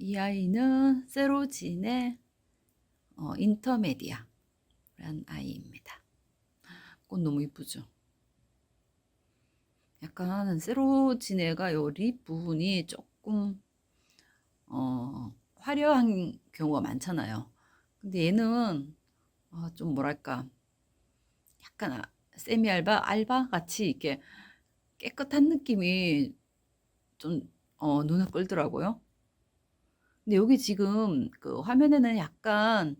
이 아이는 세로진의 인터메디아라는 아이입니다. 꽃 너무 이쁘죠? 약간 세로진애가 요 립 부분이 조금 화려한 경우가 많잖아요. 근데 얘는 좀 뭐랄까 약간 세미 알바 같이 이렇게 깨끗한 느낌이 좀 눈에 끌더라고요. 근데 여기 지금 그 화면에는 약간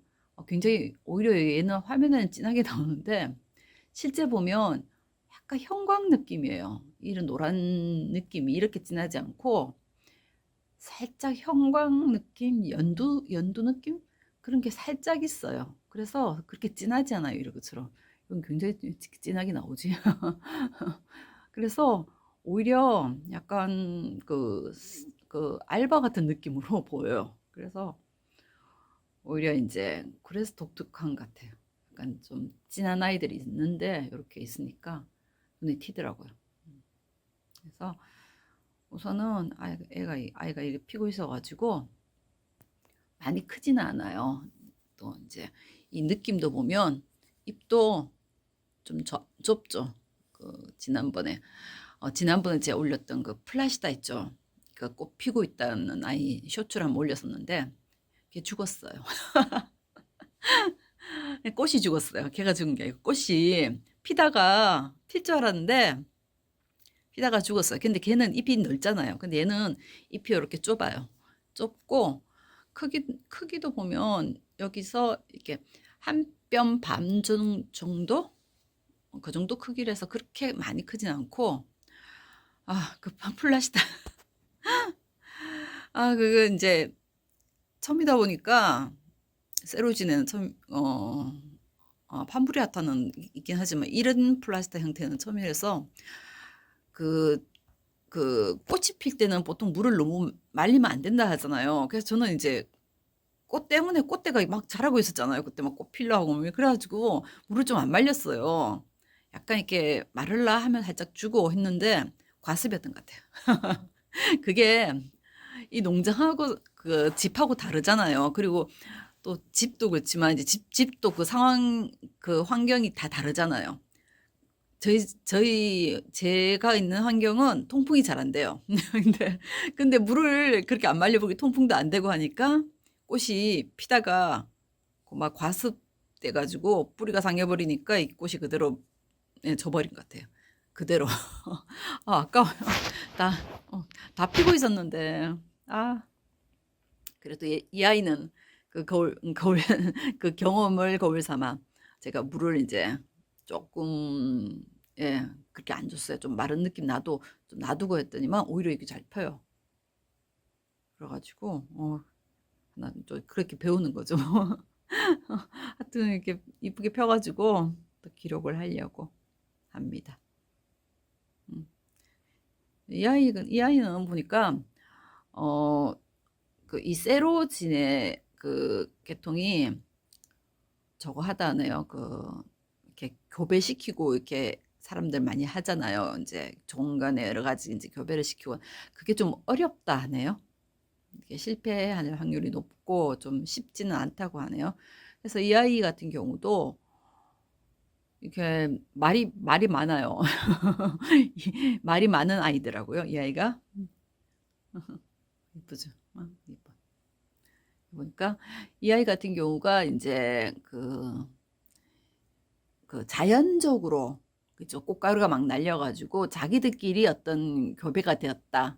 굉장히 오히려 얘는 화면에는 진하게 나오는데 실제 보면 약간 형광 느낌이에요. 이런 노란 느낌이 이렇게 진하지 않고 살짝 형광 느낌, 연두 느낌? 그런 게 살짝 있어요. 그래서 그렇게 진하지 않아요. 이것처럼. 이건 굉장히 진하게 나오지. 그래서 오히려 약간 그 알바 같은 느낌으로 보여요. 그래서 오히려 이제 그래서 독특한 것 같아요. 약간 좀 진한 아이들이 있는데 이렇게 있으니까 눈에 튀더라고요. 그래서 우선은 아이가 이렇게 피고 있어가지고 많이 크지는 않아요. 또 이제 이 느낌도 보면 입도 좀 좁죠. 그 지난번에 제가 올렸던 그 플라시다 있죠. 그 꽃 피고 있다는 아이 쇼츠를 한번 올렸었는데 걔 죽었어요. 꽃이 죽었어요. 걔가 죽은 게 아니고 꽃이 피다가 필 줄 알았는데 피다가 죽었어요. 근데 걔는 잎이 넓잖아요. 근데 얘는 잎이 이렇게 좁아요. 좁고 크기도 보면 여기서 이렇게 한 뼘 반 정도? 그 정도 크기라서 그렇게 많이 크진 않고 그 플라시다 그거 이제 처음이다 보니까 세로진에는 판브리아타는 있긴 하지만 이런 플라스타 형태는 처음이라서 그, 그 꽃이 필 때는 보통 물을 너무 말리면 안 된다 하잖아요. 그래서 저는 이제 꽃 때문에 꽃대가 막 자라고 있었잖아요. 그때 막 꽃 필러 하고 그래가지고 물을 좀 안 말렸어요. 약간 이렇게 마를라 하면 살짝 주고 했는데 과습이었던 것 같아요. 그게 이 농장하고 그 집하고 다르잖아요. 그리고 또 집도 그렇지만 이제 집도 그 상황 그 환경이 다 다르잖아요. 제가 있는 환경은 통풍이 잘 안 돼요. 근데 물을 그렇게 안 말려보기 통풍도 안 되고 하니까 꽃이 피다가 막 과습돼가지고 뿌리가 상해버리니까 이 꽃이 그대로 져버린 것 같아요. 그대로. 아까워요. 다, 다 피고 있었는데. 아, 그래도 이 아이는 그 거울, 그 경험을 거울 삼아 제가 물을 이제 조금, 그렇게 안 줬어요. 좀 마른 느낌 좀 놔두고 했더니만 오히려 이게 잘 펴요. 그래가지고, 난또 그렇게 배우는 거죠. 하여튼 이렇게 이쁘게 펴가지고 또 기록을 하려고 합니다. 음. 이 아이는 보니까, 어, 이 세로진의 그 계통이 저거 하다네요. 이렇게 교배시키고 이렇게 사람들 많이 하잖아요. 이제 종간에 여러 가지 이제 교배를 시키고 그게 좀 어렵다 하네요. 이게 실패할 확률이 높고 좀 쉽지는 않다고 하네요. 그래서 이 아이 같은 경우도 이렇게 말이 많아요. 말이 많은 아이더라고요. 이 아이가 이쁘죠. 이뻐. 보니까 이 아이 같은 경우가 이제 그 자연적으로 그죠 꽃가루가 막 날려가지고 자기들끼리 어떤 교배가 되었다.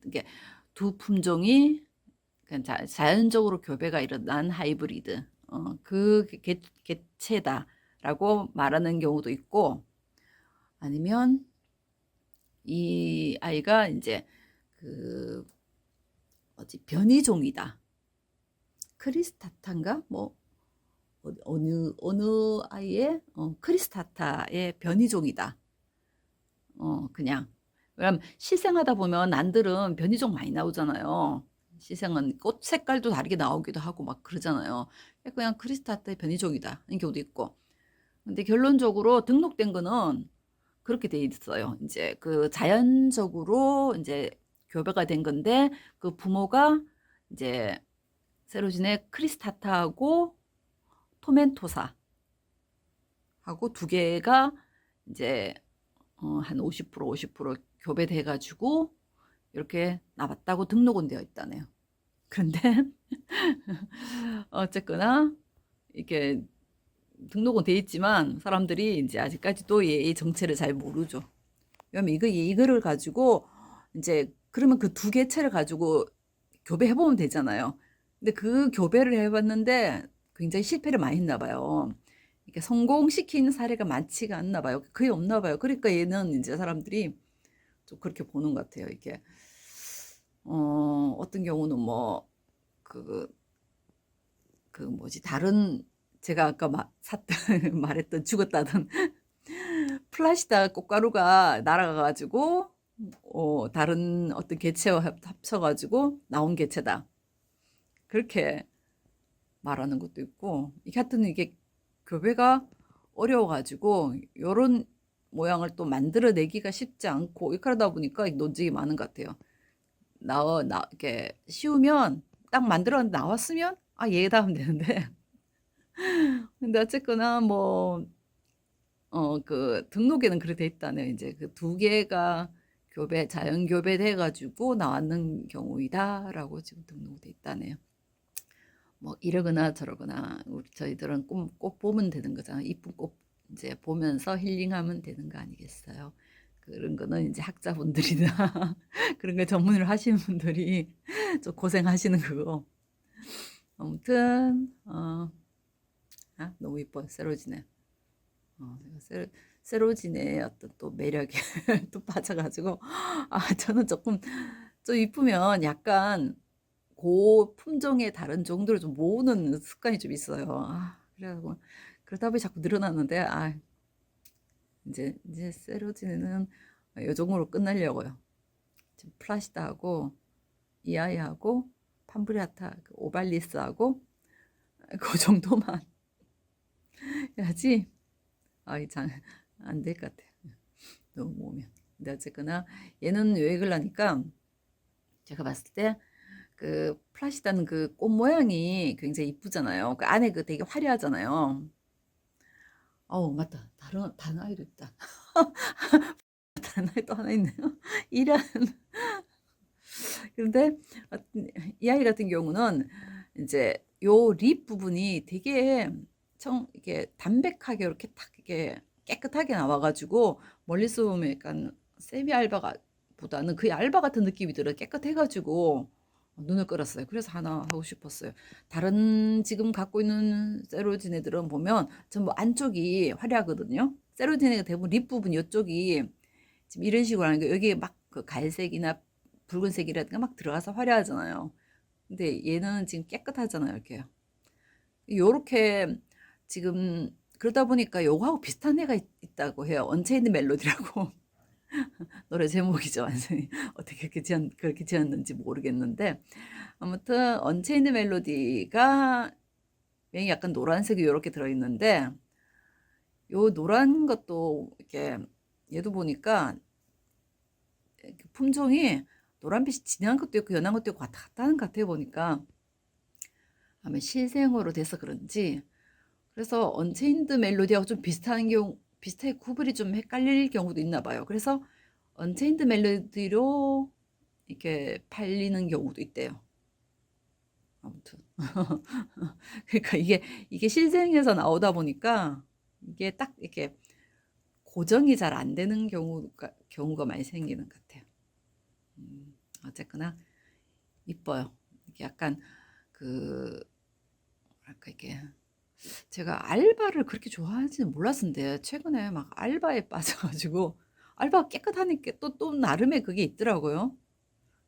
이게 두 품종이 그냥 자연적으로 교배가 일어난 하이브리드 그 개체다라고 말하는 경우도 있고 아니면 이 아이가 이제 그 변이종이다. 크리스타탄가 뭐 어느 아이의 크리스타타의 변이종이다. 그냥. 그럼 실생하다 보면 난들은 변이종 많이 나오잖아요. 실생은 꽃 색깔도 다르게 나오기도 하고 막 그러잖아요. 그냥 크리스타타의 변이종이다. 이런 경우도 있고. 근데 결론적으로 등록된 거는 그렇게 돼 있어요. 이제 그 자연적으로 이제 교배가 된 건데 그 부모가 이제 세로진의 크리스타타하고 토멘토사 하고 두 개가 이제 한 50% 교배돼 가지고 이렇게 나왔다고 등록은 되어 있다네요. 그런데 어쨌거나 이렇게 등록은 돼 있지만 사람들이 이제 아직까지도 얘의 정체를 잘 모르죠. 왜냐면 이거를 가지고 이제 그러면 그 두 개체를 가지고 교배해 보면 되잖아요. 근데 그 교배를 해봤는데 굉장히 실패를 많이 했나 봐요. 이렇게 성공시킨 사례가 많지가 않나 봐요. 거의 없나 봐요. 그러니까 얘는 이제 사람들이 좀 그렇게 보는 것 같아요. 이게 어떤 경우는 뭐 그 뭐지 다른 제가 아까 샀던 말했던 죽었다던 플라시다 꽃가루가 날아가가지고 다른 어떤 개체와 합쳐가지고 나온 개체다. 그렇게 말하는 것도 있고 이게 하여튼 이게 교배가 어려워가지고 요런 모양을 또 만들어내기가 쉽지 않고 그러다 보니까 논쟁이 많은 것 같아요. 이렇게 쉬우면 딱 만들었는데 나왔으면 얘다 하면 되는데 근데 어쨌거나 뭐 그 등록에는 그렇게 돼 있다네요. 이제 그 두 개가 자연 교배돼 가지고 나왔는 경우이다라고 지금 등록돼 있다네요. 뭐 이러거나 저러거나 저희들은 꽃 보면 되는 거잖아요. 이쁜 꽃 이제 보면서 힐링하면 되는 거 아니겠어요? 그런 거는 이제 학자분들이나 그런 거 전문을 하시는 분들이 좀 고생하시는 거고. 아무튼 너무 이뻐 세로지네. 세로진의 어떤 또 매력에 또 빠져가지고 저는 조금 좀 이쁘면 약간 그 품종의 다른 종들을 좀 모으는 습관이 좀 있어요. 그래가지고 그러다 보니 자꾸 늘어났는데 이제 세로진은 요 종으로 끝내려고요. 지금 플라시다하고 이아이하고 판브리아타 오발리스하고 그 정도만 해야지 안 될 것 같아. 너무 모으면. 근데 어쨌거나 얘는 왜 그러니까 제가 봤을 때 그 플라시다는 그 꽃 모양이 굉장히 이쁘잖아요. 그 안에 그 되게 화려하잖아요. 맞다. 다른 아이도 있다. 다른 아이 또 하나 있네요. 이란. 근데 이 아이 같은 경우는 이제 요 립 부분이 되게 이렇게 담백하게 이렇게 탁 이렇게 깨끗하게 나와가지고 멀리서 보면 약간 세미 알바가 보다는 그 알바 같은 느낌이 들어 깨끗해가지고 눈을 끌었어요. 그래서 하나 하고 싶었어요. 다른 지금 갖고 있는 세로진 애들은 보면 전부 안쪽이 화려하거든요. 세로진 애가 대부분 립 부분 이쪽이 지금 이런 식으로 하는 게 여기에 막 그 갈색이나 붉은색이라든가 막 들어가서 화려하잖아요. 근데 얘는 지금 깨끗하잖아요. 이렇게. 요렇게 지금 그러다 보니까 요거하고 비슷한 애가 있다고 해요. 언체인드 멜로디라고 노래 제목이죠. 완전히 어떻게 그렇게 지었는지 모르겠는데 아무튼 언체인드 멜로디가 맹이 약간 노란색이 요렇게 들어있는데 요 노란 것도 이렇게 얘도 보니까 품종이 노란빛이 진한 것도 있고 연한 것도 있고 왔다 갔다 하는 것 같아요. 보니까 아마 실생으로 돼서 그런지 그래서 언체인드 멜로디하고 좀 비슷한 경우 비슷하게 구분이 좀 헷갈릴 경우도 있나 봐요. 그래서 언체인드 멜로디로 이렇게 팔리는 경우도 있대요. 아무튼 그러니까 이게 실생에서 나오다 보니까 이게 딱 이렇게 고정이 잘 안 되는 경우가 많이 생기는 것 같아요. 어쨌거나 이뻐요. 이게 약간 그 뭐랄까 이게 제가 알바를 그렇게 좋아하지는 몰랐는데 최근에 막 알바에 빠져가지고 알바가 깨끗하니까 또 나름의 그게 있더라고요.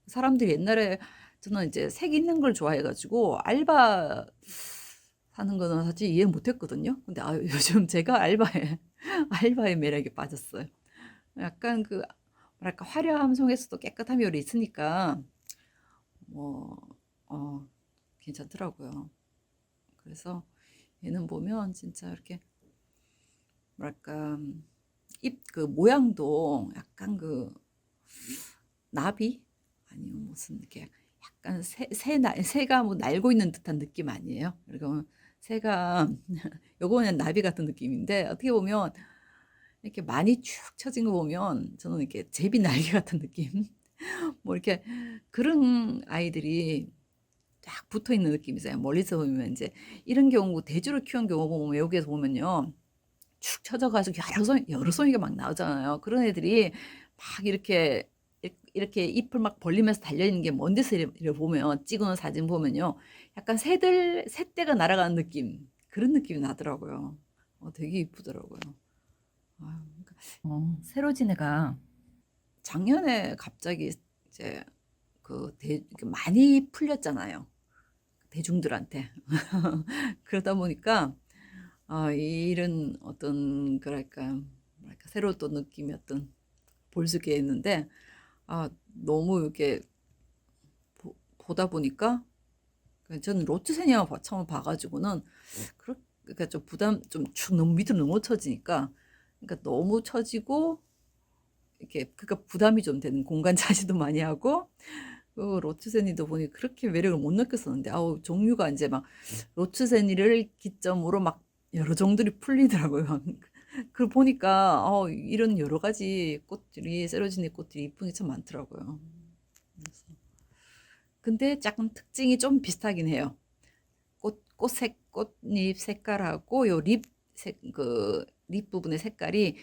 사람들이 옛날에 저는 이제 색 있는 걸 좋아해가지고 알바 하는 거는 사실 이해 못했거든요. 근데 요즘 제가 알바의 매력에 빠졌어요. 약간 그 뭐랄까 화려함 속에서도 깨끗함이 요리 있으니까 뭐 괜찮더라고요. 그래서 얘는 보면 진짜 이렇게 뭐랄까 입 그 모양도 약간 그 나비 아니면 무슨 이렇게 약간 새가 뭐 날고 있는 듯한 느낌 아니에요? 그리고 새가 요거는 나비 같은 느낌인데 어떻게 보면 이렇게 많이 축 처진 거 보면 저는 이렇게 제비 날개 같은 느낌? 뭐 이렇게 그런 아이들이 딱 붙어 있는 느낌이 있어요. 멀리서 보면 이제 이런 경우 대주를 키운 경우 보면 외국에서 보면요. 축 처져가지고 여러 송이가 막 나오잖아요. 그런 애들이 막 이렇게 잎을 막 벌리면서 달려있는 게 먼 데서 보면, 찍어놓은 사진 보면요. 약간 새떼가 날아가는 느낌. 그런 느낌이 나더라고요. 되게 이쁘더라고요. 아유, 그러니까 새로 진 애가 작년에 갑자기 이제 많이 풀렸잖아요. 대중들한테. 그러다 보니까 이런 어떤 뭐랄까 새로운 또 느낌이 볼수있게 했는데 너무 이렇게 보다 보니까 저는 로트세니아 처음 봐가지고는 그러니까 좀 부담 좀 축 너무 밑으로 너무 처지니까 그러니까 너무 처지고 이렇게 그러니까 부담이 좀 되는 공간 차지도 많이 하고 그 로트세니도 보니 그렇게 매력을 못 느꼈었는데 종류가 이제 막 로트세니를 기점으로 막 여러 종들이 풀리더라고요. 그걸 보니까 이런 여러 가지 꽃들이 세로지니 꽃들이 이쁜 게 참 많더라고요. 그래서 근데 약간 특징이 좀 비슷하긴 해요. 꽃잎 색깔하고 요 립 부분의 색깔이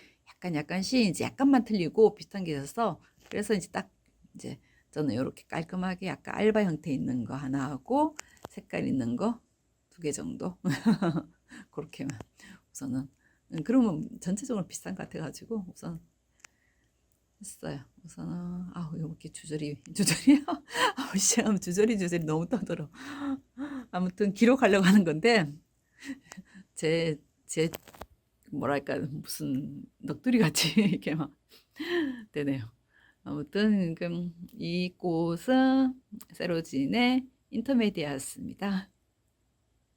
약간씩 이제 약간만 틀리고 비슷한 게 있어서 그래서 이제 딱 이제 저는 이렇게 깔끔하게 약간 알바 형태 있는 거 하나 하고 색깔 있는 거 2개 정도 그렇게만 우선은 그러면 전체적으로 비슷한 것 같아가지고 우선 했어요. 우선은 이렇게 주저리요. 시작하면 주저리 너무 떠들어. 아무튼 기록하려고 하는 건데 제 뭐랄까 무슨 넋두리 같이 이렇게 막 되네요. 아무튼 이 꽃은 세로진의 인터메디아였습니다.